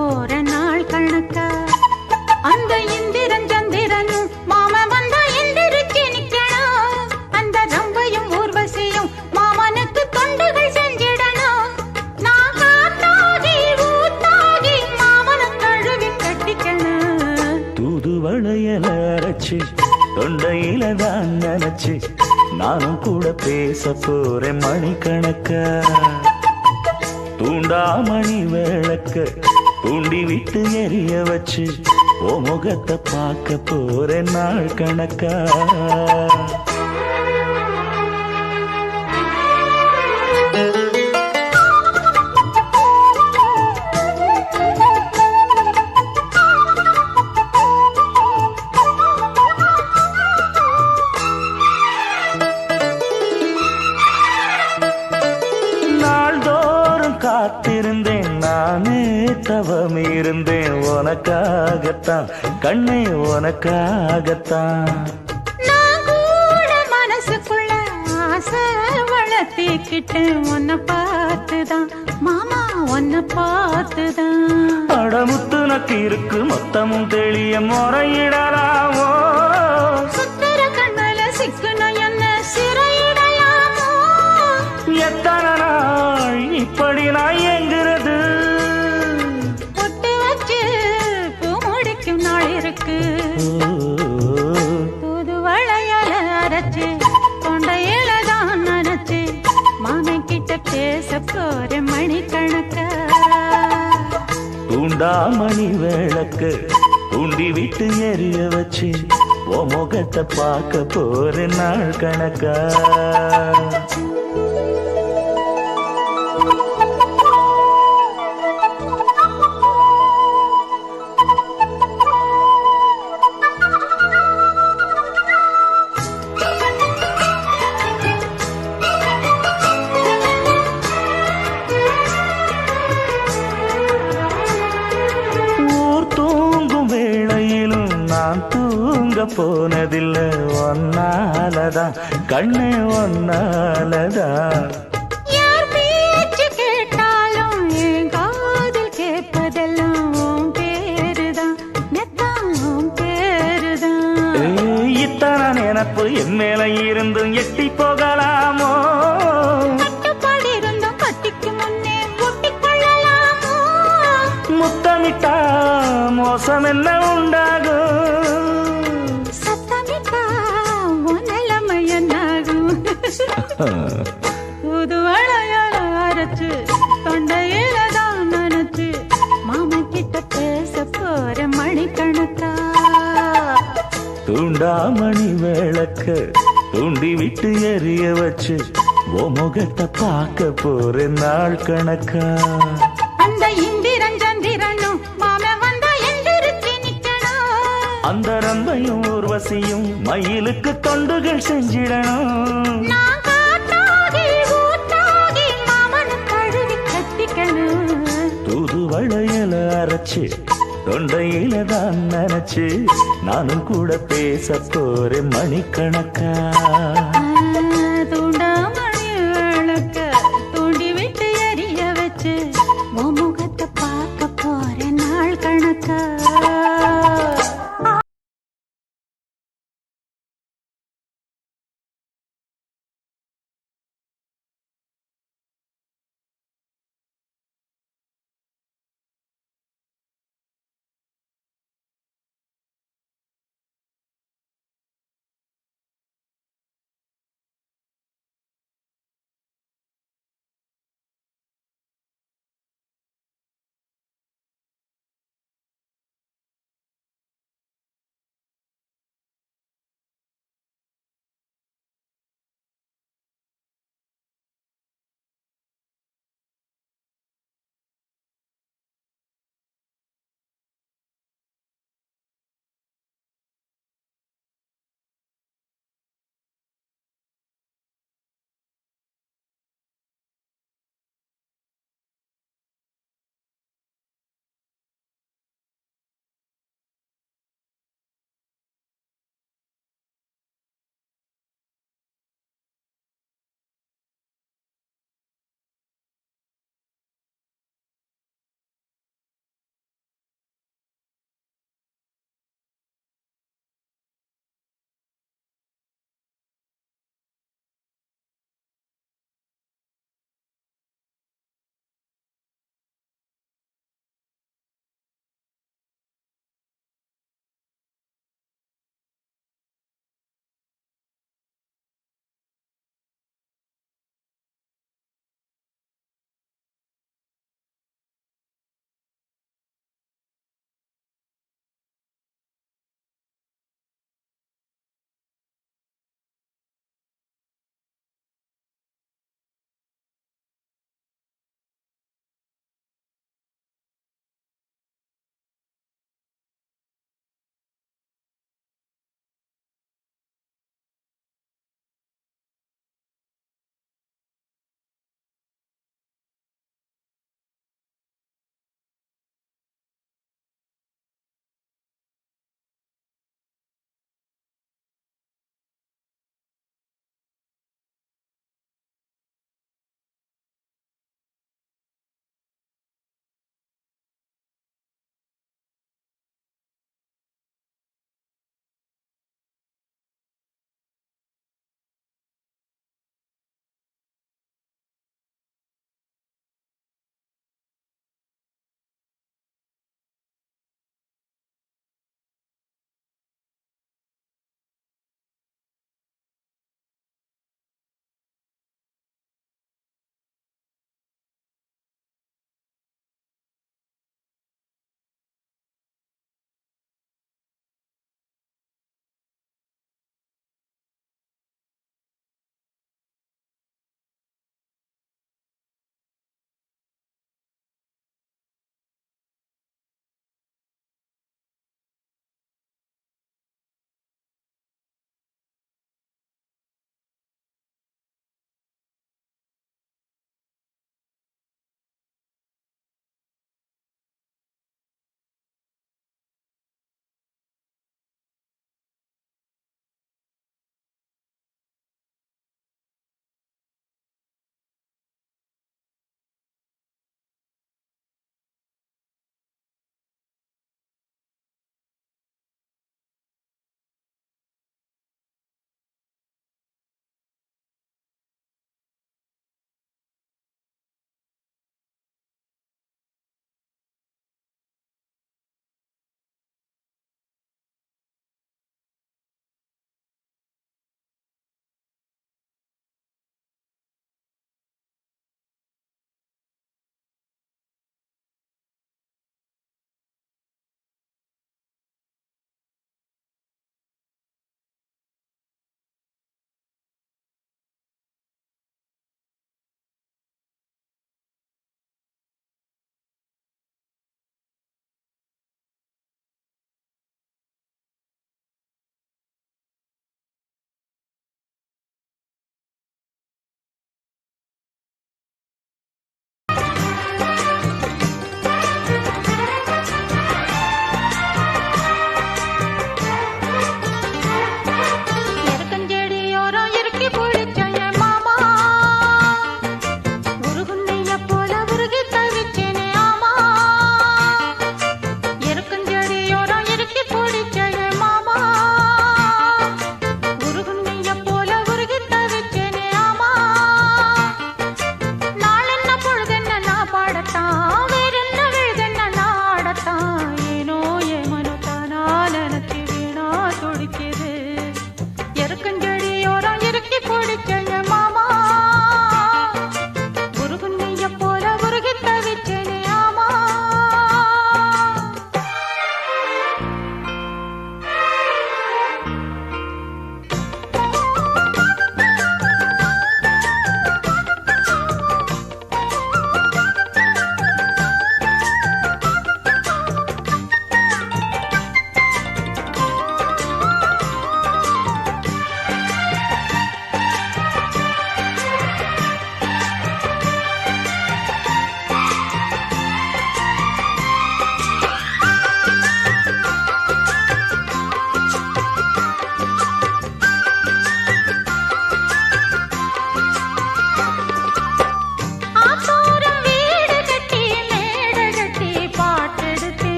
போற நாள் கணக்கா அந்த இந்திரன் சந்திரனும் மாம வந்தா எந்திரிச்சு நிக்கணும். அந்த ரம்பையும் ஊர்வசியும் மாமனுக்கு தொண்டுகள் செஞ்சிடணும். நான் காத்தாகி ஊத்தாகி மாமனை கழுவி கட்டிக்கணும். தூதுவளையல அரைச்சு தொண்டையில தான் நினைச்சு நானும் கூட பேச போறேன் மணிக்கணக்கா. தூண்டாமணி விளக்க தூண்டி விட்டு எரிய வச்சு ஓ முகத்தை பார்க்க போறேன் நாள் கணக்கா. காத்திருந்தேன் நானே தவம் இருந்தேன் உனக்காகத்தான் கண்ணே உனக்காகத்தான். நான் கூட மனசுக்குள்ள ஆசை வளர்த்திக்கிட்டேன் உன்னை பார்த்துதான் மாமா உன்னை பார்த்துதான். அடமுத்து நக்கு இருக்கு மொத்தமும் தெளிய முறையிடலாமோ. சுத்தர கண்மல சிக்கணும் என்ன சிறையிடையாமோ. எத்தனை நாள் இப்படி நான் எங்கிறது. பொட்டு வச்சு பூ முடிக்கும் நாள் இருக்கு. புது வளையல அரைச்சு தொண்டையில தான் நினைச்சு மாமன் கிட்ட பேச போற மணிக்கணக்கா. தூண்டாமணி விளக்கு தூண்டி விட்டு எரிய வச்சு ஓ முகத்தை பார்க்க போற நாள் கணக்கா. நான் தூங்க போனதில்லை ஒன்னாலதான் கண்ணே ஒன்னாலதான். யார் பேச்சு கேட்டாலும் என் காதில் கேட்பதெல்லாம் உன் பேருதான் நெத்தான் உன் பேருதான். இத்தனை நினப்பு என் மேல இருந்தும் எட்டி போகலாமோ. கட்டுப்பாடு இருந்தும் கட்டிக்கு முன்னே ஒட்டிக்கொள்ளலாமோ. முத்தமிட்டா மோசம் என்ன உண்டாகும். சத்தமிட்டா உன் நிலைமை என்னாகும். புது வளையல அரைச்சு தொண்டையில தான் நினைச்சு மாமன் கிட்ட பேச போற மணிக்கணக்கா. தூண்டாமணி விளக்க தூண்டி விட்டு எரிய வச்சு ஓ முகத்தை பார்க்க போற நாள் கணக்கா. அந்த இந்திரன் சந்திரனும் மாமன் வந்தா எந்திரிச்சு நிக்கணும். அந்த ரம்பையும் ஊர்வசியும் மயிலுக்கு தொண்டுகள் செஞ்சிடணும். நான் காத்தாகி ஊத்தாகி மாமனை கழுவி கட்டிக்கணும். தூது வளையல அரைச்சு தொண்டையில தான் நினைச்சு நானும் கூட பேச போறேன் மணிக்கணக்கா.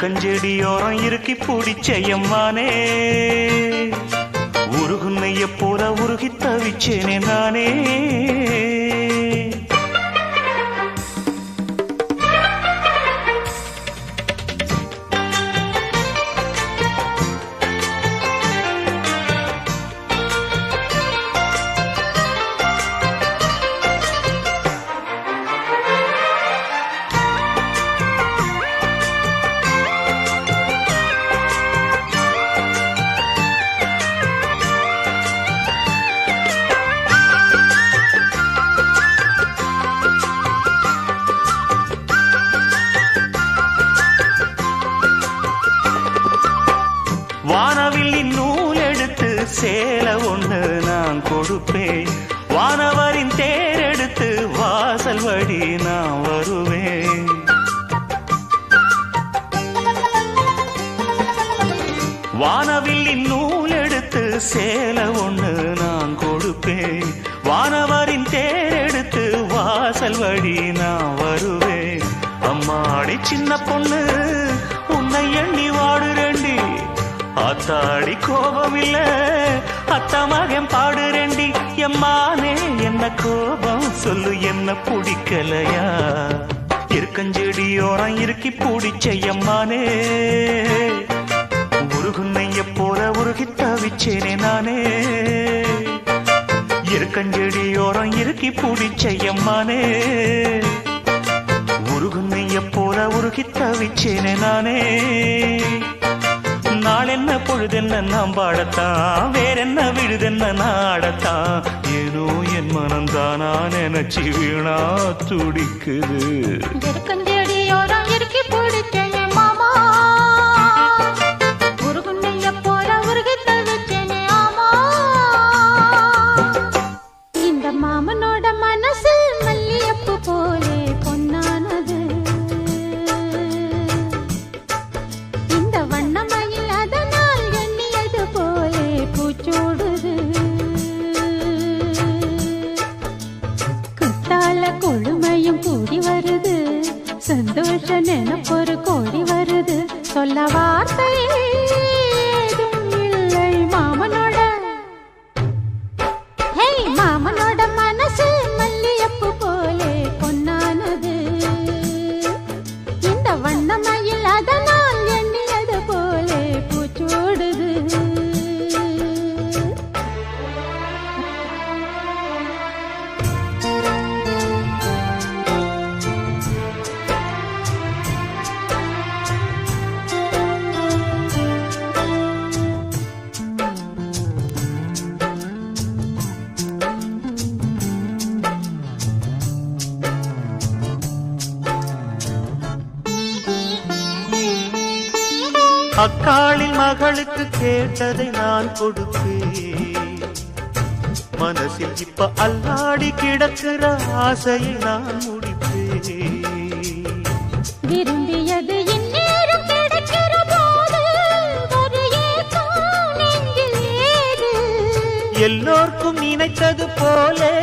இருக்கஞ்செடியோரம் இருக்கி பிடிச்சையம்மானே உருகுன்னைய போல உருகி தவிச்சேனே நானே வானவில்லின் நூல் எடுத்து சேலை ஒண்ணு நான் கொடுப்பேன் வானவரின் தேர் எடுத்து வாசல் வழி நான் வருவேன் வானவில்லின் நூல் எடுத்து சேலை ஒண்ணு நான் கொடுப்பேன் வானவரின் தேர் எடுத்து வாசல் வழி நான் வருவேன் அம்மாடி சின்ன பொண்ணு உன்னை எண்ணி வாடுறேண்டி ஆத்தாடி கோபம் இல்ல அத்தமகன் பாடுறேண்டி எம்மானே என்ன கோபம் சொல்லு என்ன பிடிக்கலையா இருக்கஞ்செடியோரம் இருக்கி பிடிச்சையம்மானே உருகுன்னைய போல உருகி தவிச்சேனே நானே இருக்கஞ்செடியோரம் இருக்கி பிடிச்சையம்மானே உருகுன்னைய போல உருகி தவிச்சேனே நானே நாளென்ன பொழுதென்ன நாம் பாடத்தான் வேறென்ன விழுதென்ன நாடத்தான் ஏனோ என் மனம்தானா நினைச்சு வீணா துடிக்குது இருக்கஞ்செடியோரம் இருக்கி பிடிச்சேனே மாமா உருகுன்னைய போல உருகி தவிச்சேனே ஆமா இந்த மாமனோட மனசு மல்லியப்பு போலே பொன்னானது இந்த வண்ணமயில் அதனால் எண்ணியது போலே பூச்சூடுது குத்தால கொழுமையும் கூடி வருது சந்தோஷ நினைப்பொரு கோடி வருது சொல்ல வார்த்தை ஏதும் இல்லை மாமனோட ஹே மாமனோட மனசு மல்லியப்பு போலே பொன்னானது இந்த வண்ணமயில் அதனால் எண்ணியது போலே பூச்சூடுது அக்காளின் மகளுக்கு கேட்டதை நான் கொடுப்பேன் மனசில் இப்ப அல்லாடி கிடக்கிற ஆசையை நான் முடிப்பேன் விரும்பியது இந்நேரம் கிடைக்கிற போது ஒரு ஏக்கம் நெஞ்சில் ஏது எல்லோர்க்கும் நினைத்தது போலே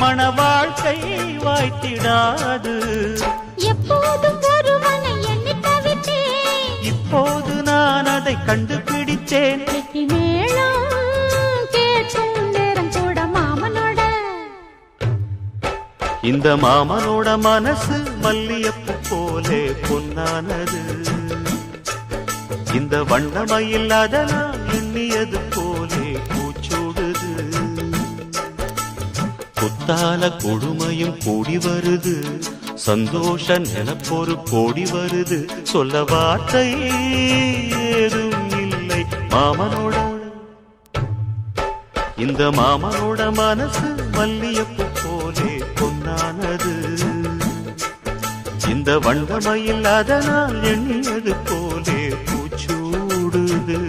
மன வாழ்க்கை வாய்த்திடாது எப்போதும் ஒருவனை எண்ணி தவித்தேன் இப்போது நான் அதை கண்டுபிடித்தேன் வெற்றி மேளம் கேட்கும் நேரம் கூட மாமனோட இந்த மாமனோட மனசு மல்லியப்பு போலே பொன்னானது இந்த வண்ணமயில் அதனால் எண்ணியது போலே பூச்சூடுது குத்தால கொடுமையும் கூடி வருது சந்தோஷ நிலப்பொரு கோடி வருது சொல்ல வார்த்தை ஏதும் இல்லை மாமனோட இந்த மாமனோட மனசு மல்லியப்பு போலே பொன்னானது இந்த வண்ணமயில் அதனால் எண்ணியது போலே பூச்சூடுது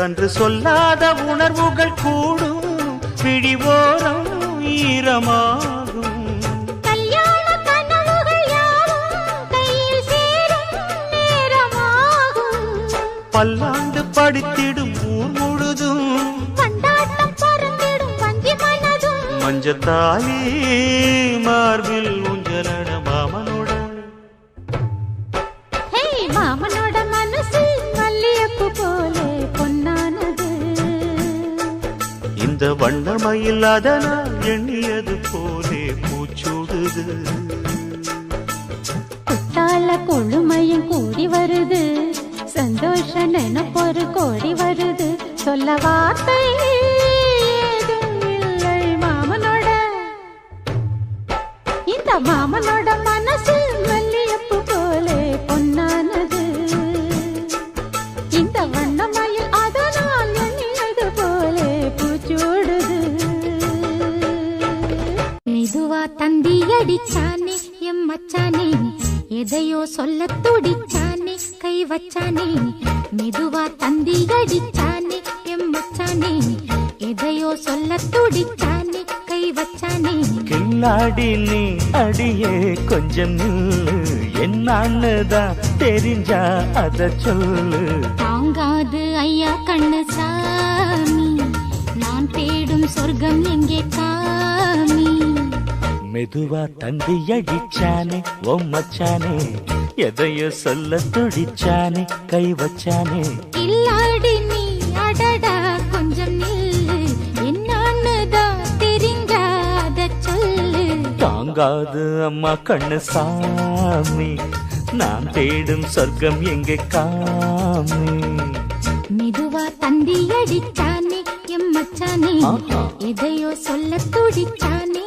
அன்று சொல்லாத உணர்வுகள் கூடும் பிடிவோரம் ஈரமாகும் கல்யாண கனவுகள் யாவும் கையில் சேரும் நேரமாகும் பல்லாண்டு படித்திடும் ஊர் முழுதும் கொண்டாட்டம் பறந்திடும் வஞ்சி மனதும் மஞ்சத்தாலி மார்பில் ஊஞ்சலட மாமனோட ஹே மாமனோட மனசு மல்லியப்பு போலே பொன்னானது இந்த வண்ணமயில் அதனால் எண்ணியது போலே பூச்சூடுது குத்தால கொழுமையும் கூடி வருது சந்தோஷ நினைப்பொரு கோடி வருது சொல்ல வார்த்தை ஏதும் இல்லை மாமனோட இந்த மாமனோட மனசு மல்லியப்பு போலே பொன்னானது இந்த வண்ணமயில் அதனால் எண்ணியது போலே பூச்சூடுது மெதுவா தந்தி அடிச்சானே எம் மச்சானே எதையோ சொல்ல துடிச்சானே கை வச்சானே மெதுவா தந்தி அடிச்சானே எம் மச்சானே எதையோ சொல்ல துடிச்சானே கை வச்சானே கில்லாடி நீ அடியே கொஞ்சம் நில்லு என்னான்னுதான் தெரிஞ்சா அத சொல்லு தாங்காது ஐயா கண்ணு சாமி நான் தேடும் சொர்க்கம் எங்கே காமி மெதுவா தந்தி அடிச்சானே ஓ மச்சானே எதையோ சொல்ல துடிச்சானே கை வச்சானே இல்லாடி நீ அடடா கொஞ்சம் நில்லு என்னான்னுதான் தெரிஞ்சாத சொல்லு தாங்காது அம்மா கண்ணு சாமி நான் தேடும் சொர்க்கம் எங்கே காமி மெதுவா தந்தி அடிச்சானே எம் மச்சானே ஆஹா. எதையோ சொல்ல துடிச்சானே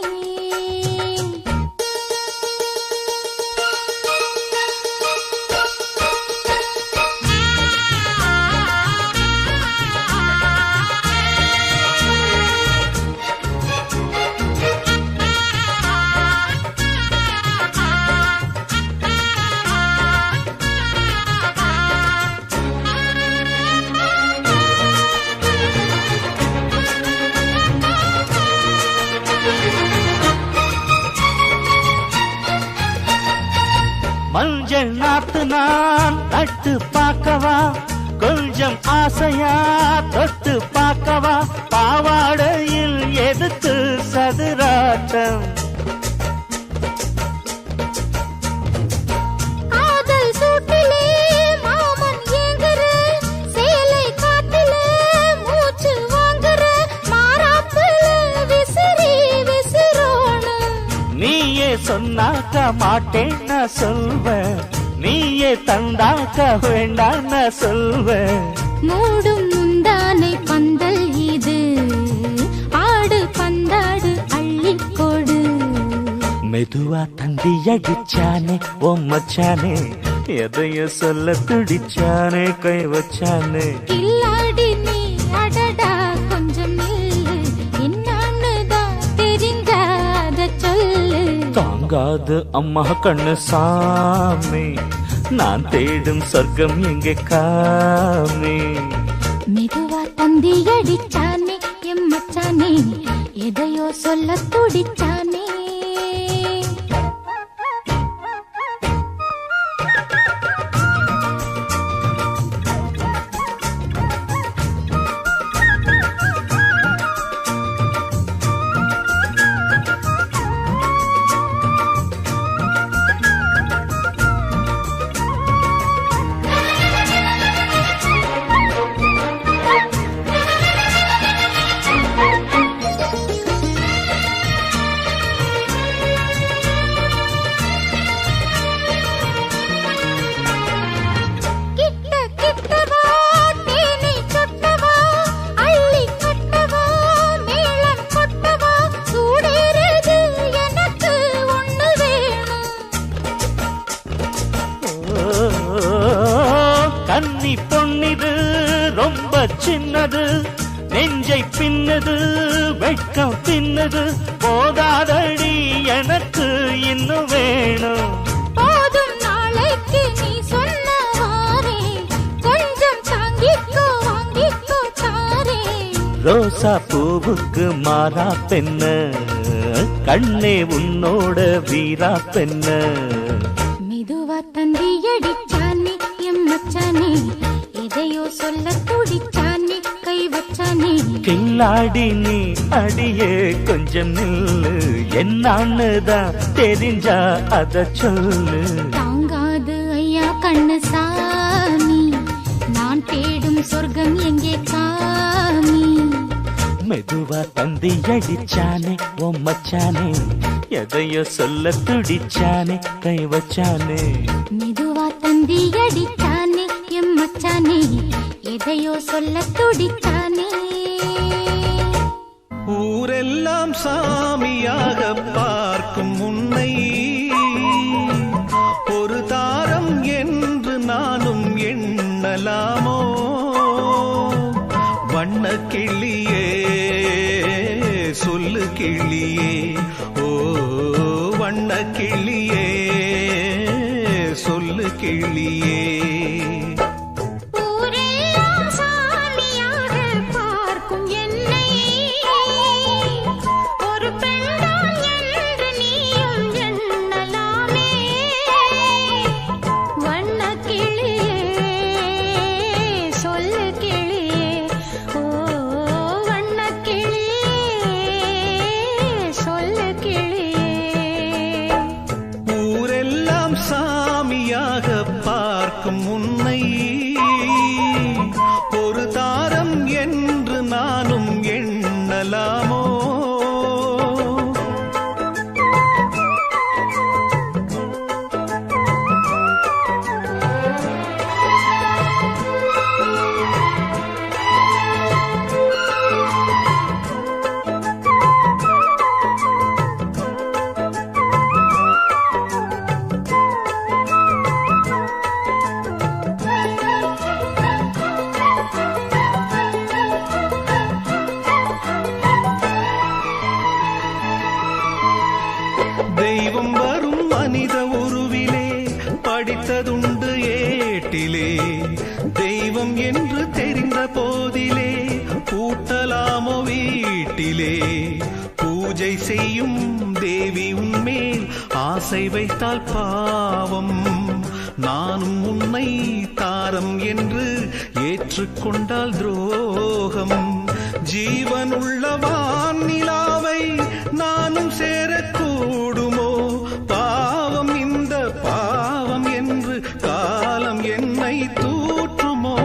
மஞ்சள் நாத்து நான் நட்டு பார்க்கவா கொஞ்சம் ஆசையா தொட்டு பார்க்கவா பாவாடையில் எதுக்கு சதுராட்டம் காதல் சூட்டிலே மாமன் ஏங்குற சேலை காட்டிலே மூச்சு வாங்குற மாறாப்புல விசிறி விசிறோணும் நீயே சொன்னாக்க மாட்டேன் நான் சொல்வேன் நீயே தந்தாக்க வேண்டாம் நான் சொல்வேன் மூடும் முந்தானை பந்தல் இது ஆடு பந்தாடு அள்ளிக்கொடு மெதுவா தந்தி அடிச்சானே ஓ மச்சானே எதையோ சொல்ல துடிச்சானே கை வச்சானே கில்லாடி நீ அடடா கொஞ்சம் நில்லு என்னான்னுதான் தெரிஞ்சாத சொல்லு தாங்காது அம்மா கண்ணு சாமி நான் தேடும் சொர்க்கம் எங்கே காமி மெதுவா தந்தி அடிச்சானே எம் மச்சானே எதையோ சொல்ல துடிச்சானே கிட்ட கிட்டவா தேனை சொட்டவா அள்ளி கட்டவா மேளம் கொட்டவா சூடேறது எனக்கு ஒண்ணு வேணும் கன்னி பொன்னிது ரொம்ப சின்னது நெஞ்சை பின்னது வெட்கம் தின்னது போதாதடி எனக்கு இன்னும் வேணும் போதும் நாளைக்கு நீ சொன்னவாறே கொஞ்சம் தாங்கிக்கோ வாங்கிக்கோ ரோசா பூவுக்கு மாறா பெண்ண, கண்ணே உன்னோட வீரா பெண்ண. மெதுவா தந்தி அடிச்சானே எம் மச்சானே, எதையோ சொல்ல துடிச்சானே கை வச்சானே. கில்லாடி நீ அடியே கொஞ்சம் நில்லு, என்னான்னுதான் தெரிஞ்சா அத சொல்லு. தாங்காது ஐயா கண்ணு சாமி, நான் தேடும் சொர்க்கம் எங்கே காமி. மெதுவா தந்தி அடிச்சானே ஓ மச்சானே, எதையோ சொல்ல துடிச்சானே கை வச்சானே. மெதுவா தந்தி அடிச்சானே எம் மச்சானே, எதையோ சொல்ல துடிச்சானே. ஊரெல்லாம் சாமியாக பார்க்கும் உன்னை ஒரு தாரம் என்று நானும் எண்ணலாமோ? வண்ண கிளியே சொல்லு கிளியே, ஓ வண்ண கிளியே சொல்லு கிளியே. சாமியாக பார்க்கும் உன்னை ஒரு தாரம் என்று நானும் எண்ணலாமோ? தெய்வம் வரும் மனித உருவிலே படித்ததுண்டு ஏட்டிலே, தெய்வம் என்று தெரிந்த போதிலே பூட்டலாமோ வீட்டிலே? பூஜை செய்யும் தேவி உன்மேல் ஆசை வைத்தால் பாவம், நானும் உன்னை தாரம் என்று ஏற்றுக்கொண்டால் துரோகம். ஜீவனுள்ள வானிலாவை நானும் சேரக்கூடுமோ? பாவம் இந்த பாவம் என்று காலம் என்னை தூற்றுமோ?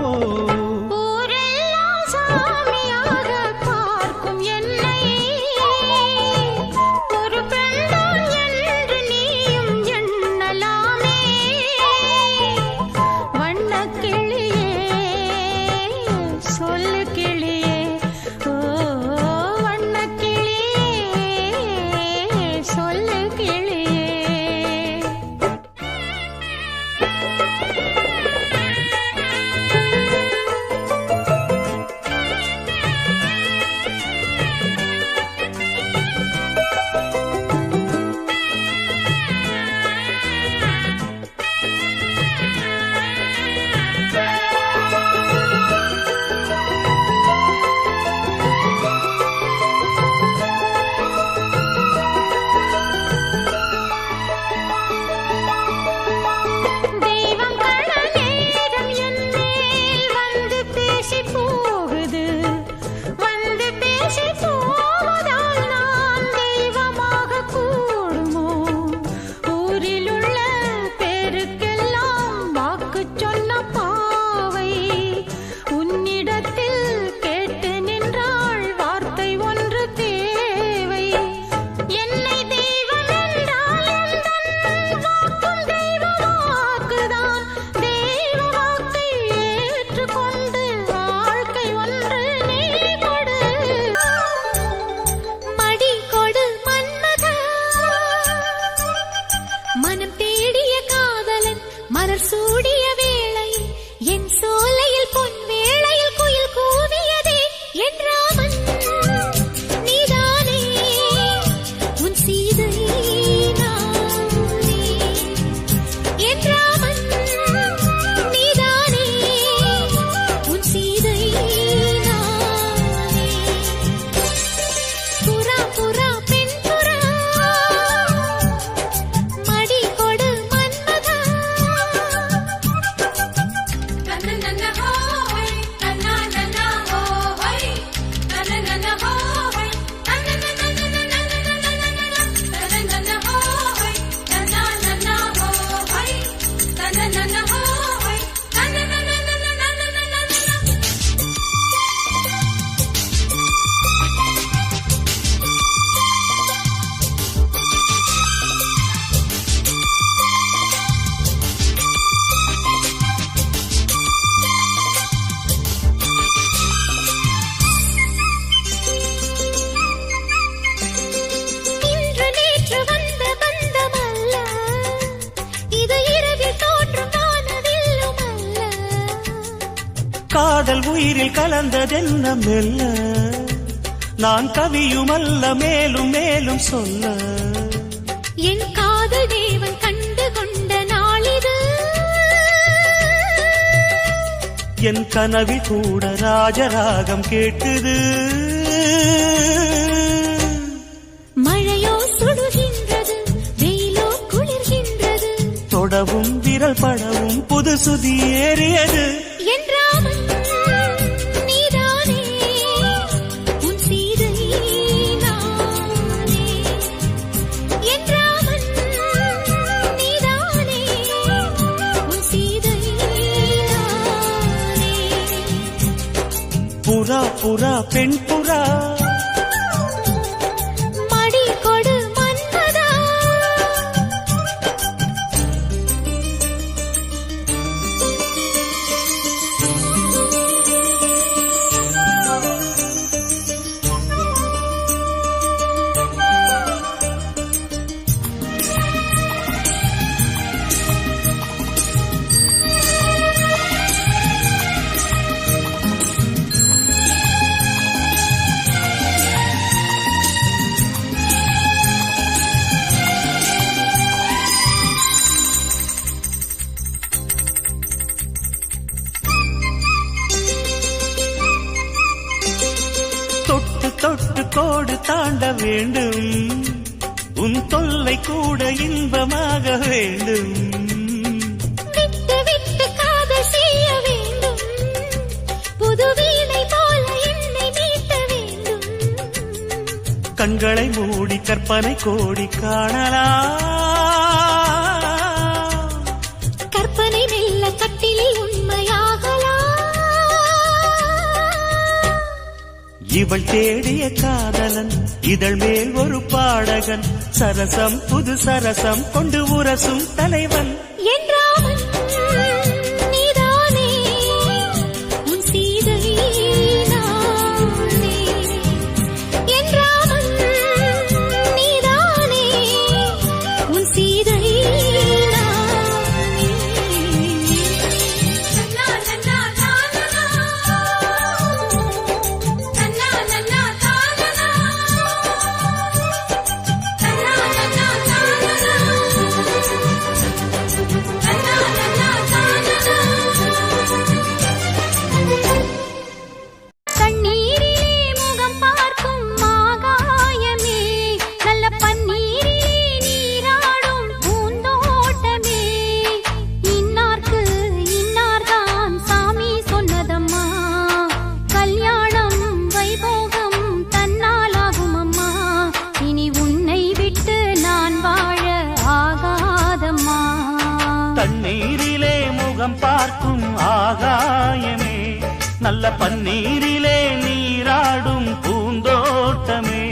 காதல் உயிரில் கலந்ததென்ன மெல்ல நான் கவியுமல்ல மேலும் மேலும் சொல்ல என் காதல் தேவன் கண்டு கொண்ட நாளிது என் கனவில் கூட ராஜராகம் கேட்டது மழையோ சுடுகின்றது வெயிலோ குளிர்கின்றது தொடவும் விரல் படவும் புது சுதி ஏறியது என்றாமல் நீதானே உன் சீதை நானே என்றாமல் நீதானே உன் சீதை நானே புறா புறா பெண் புறா மடி கொடு மன்மதா தொட்டு தொட்டு கோடு தாண்ட வேண்டும் உன் தொல்லை கூட இன்பமாக வேண்டும் விட்டு விட்டு காதல் செய்ய வேண்டும் புது வீணை போல என்னை மீட்ட வேண்டும் கண்களை மூடி கற்பனை கோடி காணலாம் கற்பனை மெல்ல கட்டிலில் உண்மையாகலாம் இவள் தேடிய காதலன் இதழ் மேல் ஒரு பாடகன் சரசம் புது சரசம் கொண்டு உரசும் தலைவன் என்றாமல் நீதானே உன் சீதை நானே என்றாமல் நீதானே உன் சீதை நானே நன்னா நன்னா தானனா நன்னா நன்னா தானனா நன்னா நன்னா தானனா கண்ணீரிலே முகம் பார்க்கும் ஆகாயமே நல்ல பன்னீரிலே நீராடும் பூந்தோட்டமே இன்னார்க்கு இன்னார்தான் சாமி சொன்னதம்மா கல்யாணம் வைபோகம் தன்னாலாகும் அம்மா இனி உன்னை விட்டு நான் வாழ ஆகாதம்மா தண்ணீரிலே முகம் பார்க்கும் ஆகாயமே நல்ல பன்னீரிலே நீராடும் பூந்தோட்டமே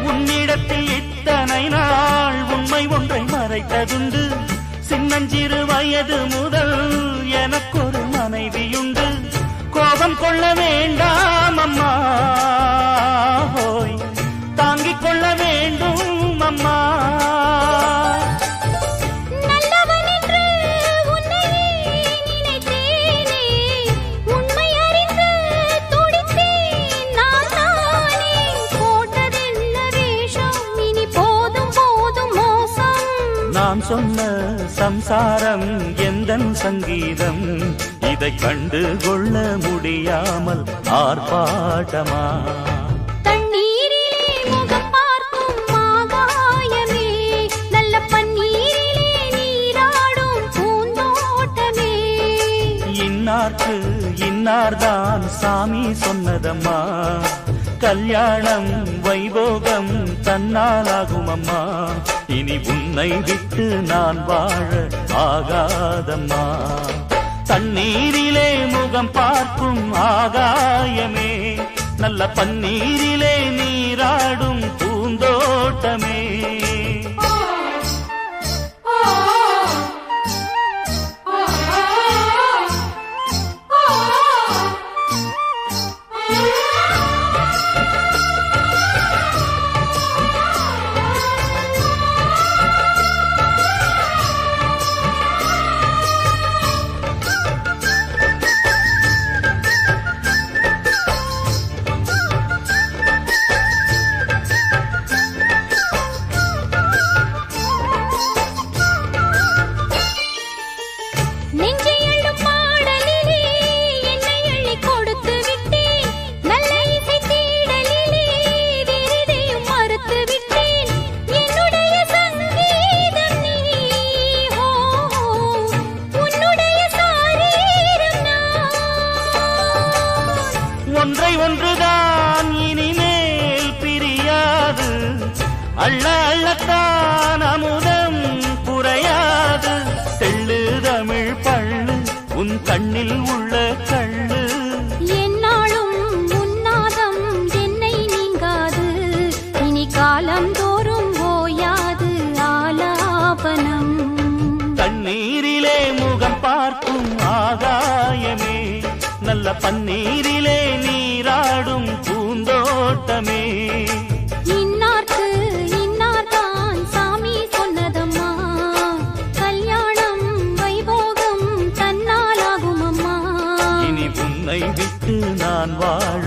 உன்னிடத்தில் இத்தனை நாள் உண்மை ஒன்றை மறைத்ததுண்டு சின்னஞ்சிறு வயது முதல் எனக்கொரு மனைவியுண்டு கோபம் கொள்ள வேண்டாம் அம்மா ஹோய் தாங்கிக் கொள்ள வேண்டும் அம்மா நல்லவன் என்று உன்னையே நினைத்தேனே உண்மை அறிந்து துடித்தேன் நான் தானே போட்டதென்ன வேஷம் இனி போதும் போதும் மோசம் நான் சொன்ன சம்சாரம் எந்தன் சங்கீதம் இதை கண்டு கொள்ள முடியாமல் ஆர்ப்பாட்டமா தண்ணீரிலே முகம் பார்க்கும் ஆகாயமே நல்ல பன்னீரிலே நீராடும் பூந்தோட்டமே இன்னார்க்கு இன்னார்தான் சாமி சொன்னதம்மா கல்யாணம் வைபோகம் தன்னாலாகும் அம்மா, இனி உன்னை விட்டு நான் வாழ ஆகாதம்மா. தண்ணீரிலே முகம் பார்க்கும் ஆகாயமே, நல்ல பன்னீரிலே நீராடும் பூந்தோட்டமே. ஒன்றை ஒன்றுதான் இனிமேல் பிரியாது, அள்ள அள்ளத்தான் அமுதம் குறையாது. தெள்ளு தமிழ் பள்ளு உன் கண்ணில் உள்ள கள்ளு, என்னாலும் உன்னாதம் என்னை நீங்காது. இனி காலம் தோறும் ஓயாது ஆலாபனம். தண்ணீரிலே முகம் பார்க்கும் ஆகாயமே, நல்ல பன்னீரிலே நீராடும் பூந்தோட்டமே. இன்னார்க்கு இன்னார்தான் சாமி சொன்னதம்மா, கல்யாணம் வைபோகம் தன்னாலாகும் அம்மா. இனி உன்னை விட்டு நான் வாழ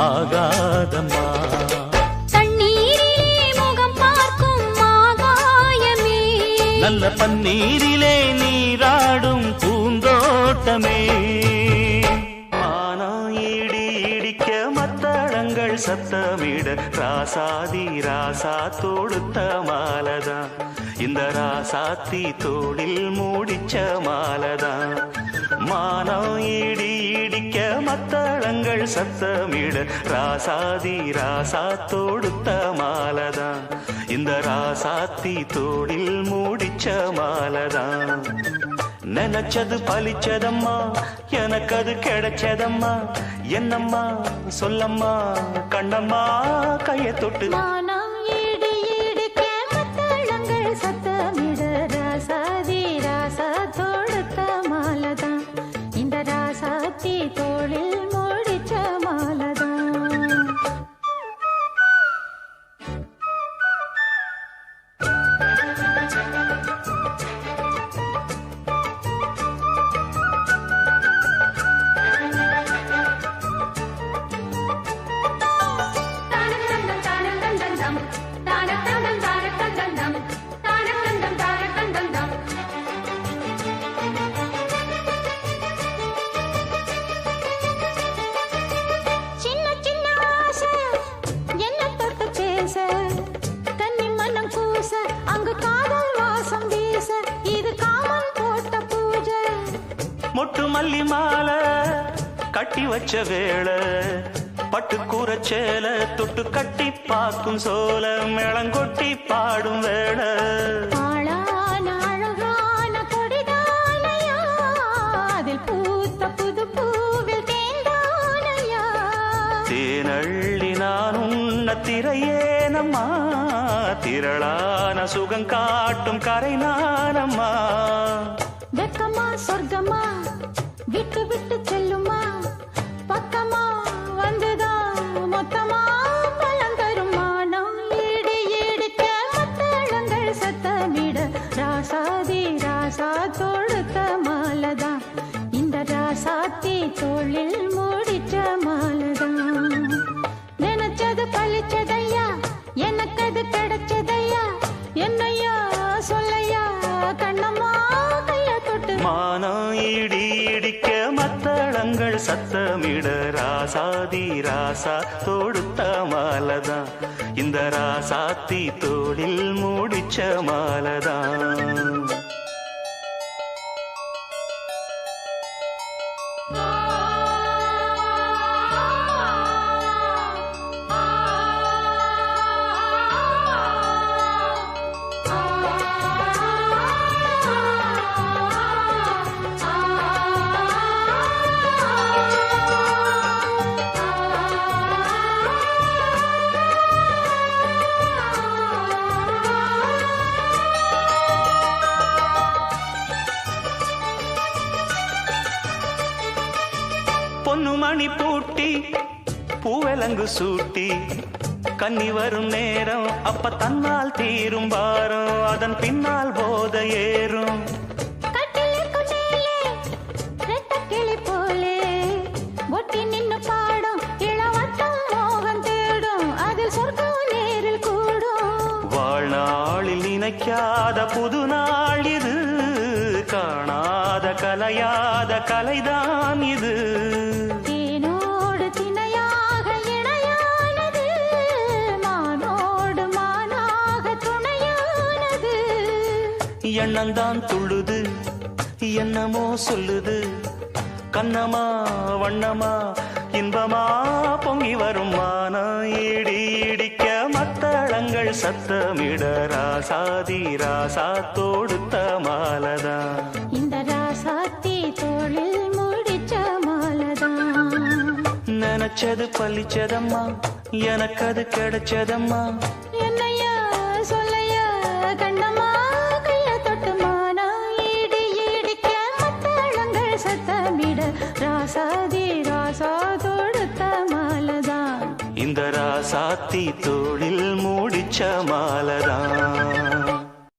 ஆகாதம்மா. தண்ணீரிலே முகம் பார்க்கும் ஆகாயமே, நல்ல பன்னீரிலே நீராடும் பூந்தோட்டமே. சத்தமிட ராசாதி ராசா தொடுத்த மாலதான், இந்த ராசாத்தி தோளில் மூடிச்ச மாலதான். மானம் இடி இடிக்க மத்தளங்கள் சத்தமிட ராசாதி ராசா தொடுத்த மாலதான், இந்த ராசாத்தி தோளில் மூடிச்ச மாலதான். நினைச்சது பலிச்சதம்மா, எனக்கு அது கிடைச்சதம்மா. என்னம்மா சொல்லம்மா கண்ணம்மா கைய தொட்டு. மானம் இடி இடிக்க மத்தளங்கள் சத்தமிட ராசாதி ராசா தொடுத்த மாலதான், இந்த ராசாத்தி தோளில் மூடிச்ச மாலதான். மொட்டு மல்லி மாலை கட்டி வச்ச வேளை, பட்டு கூரச்சேல தொட்டு கட்டி பார்க்கும் சோல, மேளங்கொட்டி பாடும் வேளை. தேனள்ளி நான் உன்ன திரையேனம்மா, திரளான சுகம் காட்டும் கரை நானம்மா. வெக்கமா சொர்க்கமா விட்டு விட்டு செல்லுமா, பக்கமா வந்துதான் மொத்தமா பலம் தரும். மானம் ஈடு ஈடுக்க மத்தளங்கள் சத்தமிட ராசாதி ராசா தொடுத்த மாலதான், இந்த ராசாத்தி தோளில் மூடிச்ச மாலதான். நினைச்சது பழிச்சதையா, எனக்கு அது கிடைச்சதையா, என்னையா சொல்லையா கண்ணம்மா கைய தொட்டு. மானம் இடி இடிக்க மத்தளங்கள் சத்தமிட ராசாதி ராசா தொடுத்த மாலதான், இந்த ராசாத்தி தோளில் மூடிச்ச மாலதான். ஆ மணி பூட்டி பூவலங்கு சூட்டி கன்னி வரும் நேரம் அப்ப தன்னால் தீரும் பாரம் அதன் பின்னால் போத ஏறும் கட்டிலுக்கு மேலே ரெட்டை கிளி போலே ஒட்டி நின்னு பாடும் இளவட்டம் மோகம் தேடும் அதில் சொர்க்கம் நேரில் கூடும் வாழ்நாளில் நினைக்காத புது நாள் இது காணாத கலையாத கலைதான் இது தேனோடு திணையாக இணையானது மானோடு மானாக துணையானது எண்ணந்தான் துள்ளுது என்னமோ சொல்லுது கண்ணமா வண்ணமா இன்பமா பொங்கி வரும் மானம் இடி இடிக்க மத்தளங்கள் சத்தமிட ராசாதி ராசா தொடுத்த மாலதான் இந்த ராசாத்தி தோளில் முடிச்ச மாலதான் நினைச்சது பழிச்சதம்மா எனக்கு அது கிடைச்சதம்மா என்னையா சொல்லையா கண்ணம்மா கைய தொட்டு மானா இடி இடிக்க மத்தளங்கள் சத்தமிட ராசாதி ராசா தொடுத்த மாலதான் இந்த ராசாத்தி தோளில் மூடிச்ச மாலதான்